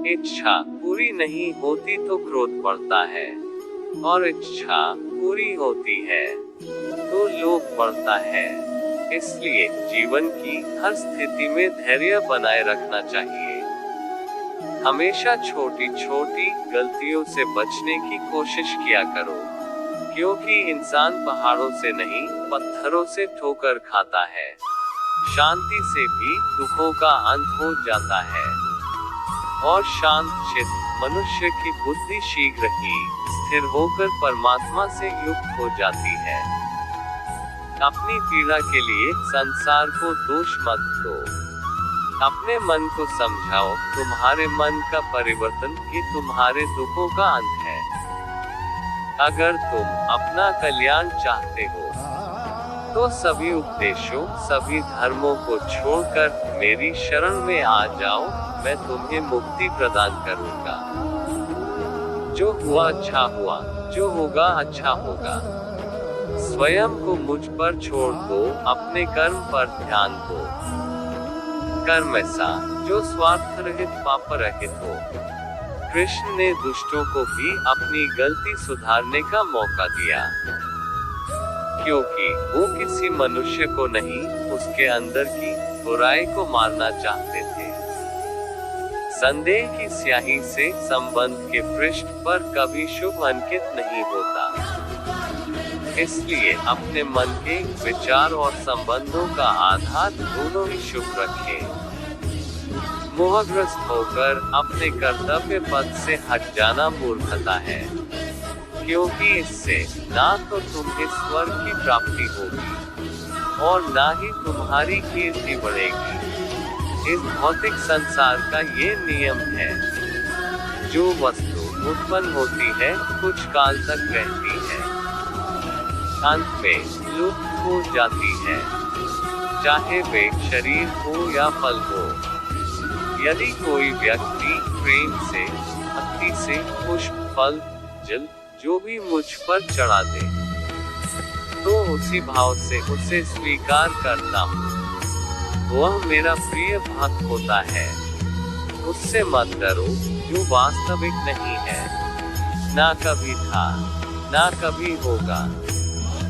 इच्छा पूरी नहीं होती तो क्रोध बढ़ता है, और इच्छा पूरी होती है तो लोभ बढ़ता है। इसलिए जीवन की हर स्थिति में धैर्य बनाए रखना चाहिए। हमेशा छोटी छोटी गलतियों से बचने की कोशिश किया करो, क्योंकि इंसान पहाड़ों से नहीं पत्थरों से ठोकर खाता है। शांति से भी दुखों का अंत हो जाता है, और शांत चित्त मनुष्य की बुद्धि शीघ्र ही स्थिर होकर परमात्मा से युक्त हो जाती है। अपनी पीड़ा के लिए संसार को दोष मत दो। अपने मन को समझाओ, तुम्हारे मन का परिवर्तन ही तुम्हारे दुखों का अंत है। अगर तुम अपना कल्याण चाहते हो तो सभी उपदेशों सभी धर्मों को छोड़कर मेरी शरण में आ जाओ, मैं तुम्हें मुक्ति प्रदान करूंगा। जो हुआ अच्छा हुआ, जो होगा अच्छा होगा। स्वयं को मुझ पर छोड़ दो, अपने कर्म पर ध्यान दो। कर्म ऐसा जो स्वार्थ रहित पाप रहित हो। कृष्ण ने दुष्टों को भी अपनी गलती सुधारने का मौका दिया, क्योंकि वो किसी मनुष्य को नहीं, उसके अंदर की बुराई को मारना चाहते थे। संदेह की स्याही से संबंध के पृष्ठ पर कभी शुभ अंकित नहीं होता। इसलिए अपने मन के विचार और संबंधों का आधार दोनों ही शुभ रखें। मोहग्रस्त होकर अपने कर्तव्य पथ से हट जाना मूर्खता है, क्योंकि इससे ना तो तुम्हें स्वर्ग की प्राप्ति होगी और ना ही तुम्हारी कीर्ति बढ़ेगी। इस भौतिक संसार का ये नियम है, जो वस्तु उत्पन्न होती है कुछ काल तक रहती है, अंत में लुप्त हो जाती है, चाहे वे शरीर हो या फल हो। यदि कोई व्यक्ति प्रेम से, भक्ति से पुष्प, फल, जल जो भी मुझ पर चढ़ा दे, तो उसी भाव से उसे स्वीकार करता हूँ, वह मेरा प्रिय भक्त होता है। उससे मत डरो जो वास्तविक नहीं है, ना कभी था ना कभी होगा।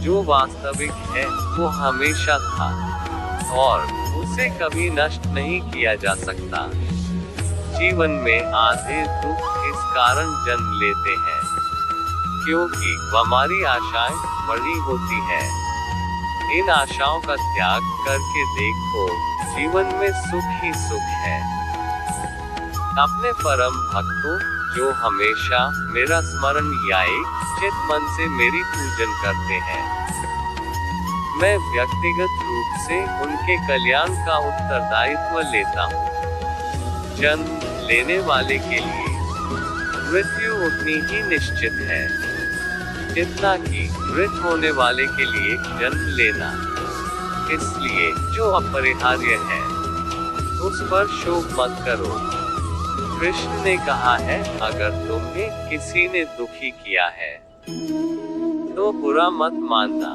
जो वास्तविक है वो हमेशा था और उसे कभी नष्ट नहीं किया जा सकता। जीवन में आधे दुख इस कारण जन्म लेते हैं क्योंकि हमारी आशाएं बड़ी होती है। इन आशाओं का त्याग करके देखो, जीवन में सुख ही सुख है। अपने परम भक्तों जो हमेशा मेरा स्मरण या चित मन से मेरी पूजन करते हैं, मैं व्यक्तिगत रूप से उनके कल्याण का उत्तरदायित्व लेता हूँ। जन्म लेने वाले के लिए मृत्यु उतनी ही निश्चित है जितना कि मृत होने वाले के लिए जन्म लेना। इसलिए जो अपरिहार्य है उस पर शोक मत करो। कृष्ण ने कहा है, अगर तुम्हें किसी ने दुखी किया है तो बुरा मत मानना।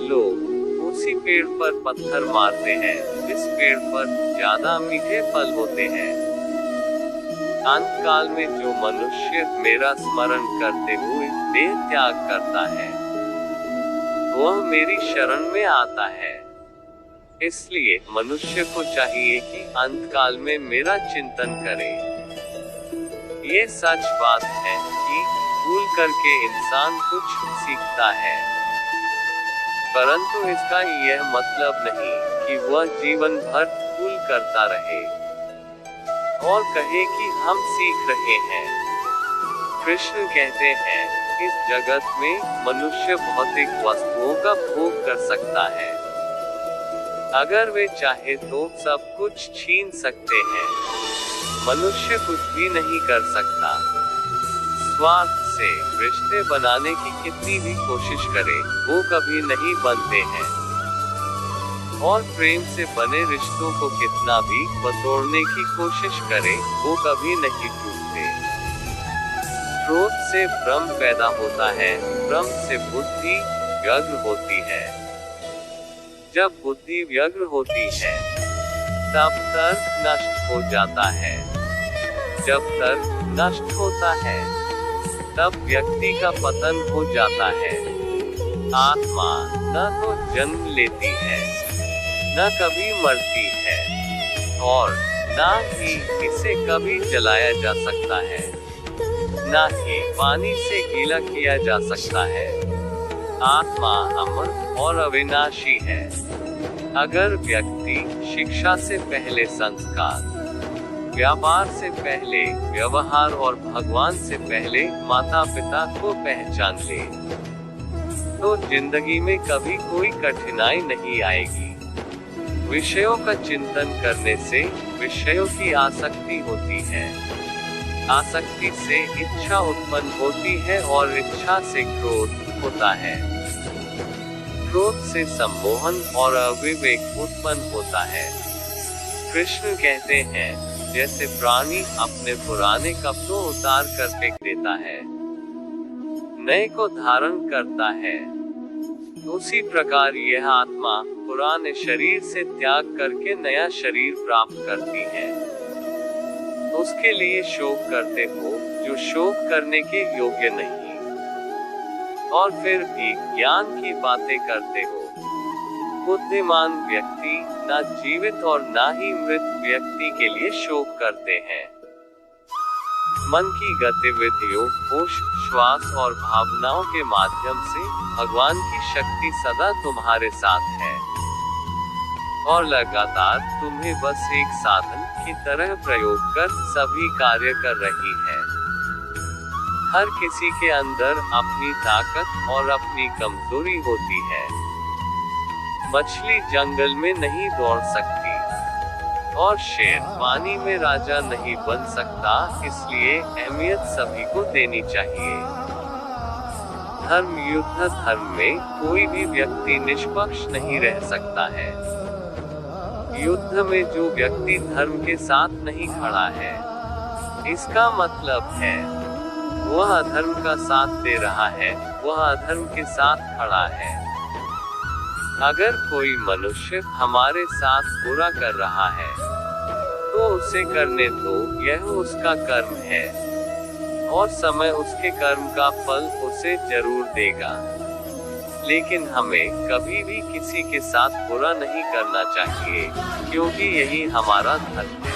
लोग उसी पेड़ पर पत्थर मारते हैं जिस पेड़ पर ज्यादा मीठे फल होते हैं। अंत काल में जो मनुष्य मेरा स्मरण करते हुए देह त्याग करता है, वह मेरी शरण में आता है। इसलिए मनुष्य को चाहिए कि अंत काल में मेरा चिंतन करे। ये सच बात है कि भूल करके इंसान कुछ सीखता है, परंतु इसका यह मतलब नहीं कि वह जीवन भर भूल करता रहे और कहे कि हम सीख रहे हैं। कृष्ण कहते हैं, इस जगत में मनुष्य भौतिक वस्तुओं का भोग कर सकता है। अगर वे चाहे तो सब कुछ छीन सकते हैं, मनुष्य कुछ भी नहीं कर सकता। स्वार्थ से रिश्ते बनाने की कितनी भी कोशिश करे, वो कभी नहीं बनते हैं, और प्रेम से बने रिश्तों को कितना भी बतोड़ने की कोशिश करे, वो कभी नहीं टूटते। क्रोध से भ्रम पैदा होता है, भ्रम से बुद्धि व्यग्र होती है। जब बुद्धि व्यग्र होती है तब तर्क नष्ट हो जाता है। जब तर्क नष्ट होता है, तब व्यक्ति का पतन हो जाता है। आत्मा न तो जन्म लेती है, न कभी मरती है, और न ही इसे कभी जलाया जा सकता है, न ही पानी से गीला किया जा सकता है। आत्मा अमर और अविनाशी है। अगर व्यक्ति शिक्षा से पहले संस्कार, व्यापार से पहले व्यवहार और भगवान से पहले माता पिता को पहचान ले, तो जिंदगी में कभी कोई कठिनाई नहीं आएगी। विषयों का चिंतन करने से विषयों की आसक्ति होती है, आसक्ति से इच्छा उत्पन्न होती है और इच्छा से क्रोध होता है, क्रोध से सम्मोहन और अविवेक उत्पन्न होता है। कृष्ण कहते हैं, जैसे प्राणी अपने पुराने कपड़ों उतार कर फेंक देता है, नए को धारण करता है, उसी प्रकार यह आत्मा पुराने शरीर से त्याग करके नया शरीर प्राप्त करती है। उसके लिए शोक करते हो जो शोक करने के योग्य नहीं, और फिर भी ज्ञान की बातें करते हो। बुद्धिमान व्यक्ति ना जीवित और ना ही मृत व्यक्ति के लिए शोक करते हैं। मन की गतिविधियों, होश, श्वास और भावनाओं के माध्यम से भगवान की शक्ति सदा तुम्हारे साथ है और लगातार तुम्हें बस एक साधन की तरह प्रयोग कर सभी कार्य कर रही है। हर किसी के अंदर अपनी ताकत और अपनी कमजोरी होती है। मछली जंगल में नहीं दौड़ सकती और शेर पानी में राजा नहीं बन सकता, इसलिए अहमियत सभी को देनी चाहिए। धर्म युद्ध धर्म में कोई भी व्यक्ति निष्पक्ष नहीं रह सकता है। युद्ध में जो व्यक्ति धर्म के साथ नहीं खड़ा है, इसका मतलब है वह अधर्म का साथ दे रहा है, वह अधर्म के साथ खड़ा है। अगर कोई मनुष्य हमारे साथ बुरा कर रहा है, तो उसे करने दो, यह उसका कर्म है और समय उसके कर्म का फल उसे जरूर देगा। लेकिन हमें कभी भी किसी के साथ बुरा नहीं करना चाहिए, क्योंकि यही हमारा धर्म है।